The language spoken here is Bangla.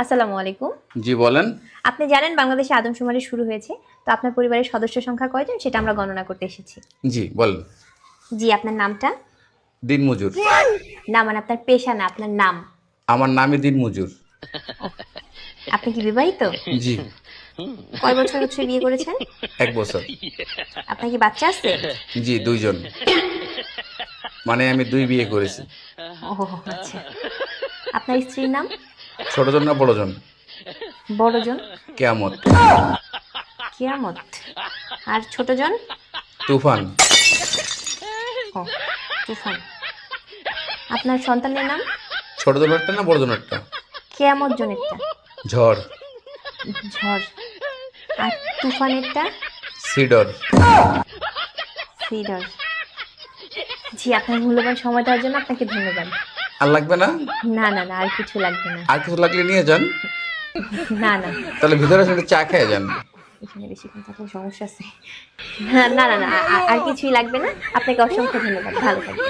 আসসালামু আলাইকুম। জি বলেন। আপনি জানেন বাংলাদেশে আদমশুমারি শুরু হয়েছে। তো আপনার পরিবারের সদস্য সংখ্যা কয়জন সেটা আমরা গণনা করতে এসেছি। জি বলেন। জি, আপনার নামটা? দিনমজুর। না মানে আপনার পেশা না, আপনার নাম। আমার নামই দিনমজুর। আপনি কি বিবাহিত? জি। কয় বছর হচ্ছে বিয়ে করেছেন? 1 বছর। আপনার কি বাচ্চা আছে? জি 2 জন। মানে আমি 2 বিয়ে করেছি। ও আচ্ছা। আপনার স্ত্রীর নাম? ছোট জন না বড় জন? বড়জন? কেয়ামত। কিয়ামত। আর ছোটজন? তুফান। ও তুফান। আপনার সন্তানের নাম? ছোট জনেরটা না বড় জনেরটা? কিয়ামত জনেরটা? ঝড়। ঝড়। আর তুফানেরটা? সিডর। সিডর। জি, আপনার মূল্যবান সময় দেওয়ার জন্য আপনাকে ধন্যবাদ। আর লাগবে না? না না না, আর কিছু লাগবে না। আর কিছু লাগলে নিয়ে যান। না না, তাহলে ভিতরে এসে চা খেয়ে যান। এখানে বেশিক্ষণ থাকলে সমস্যা আছে। না না না না, আর কিছুই লাগবে না। আপনাকে অসংখ্য ধন্যবাদ, ভালো থাকবেন।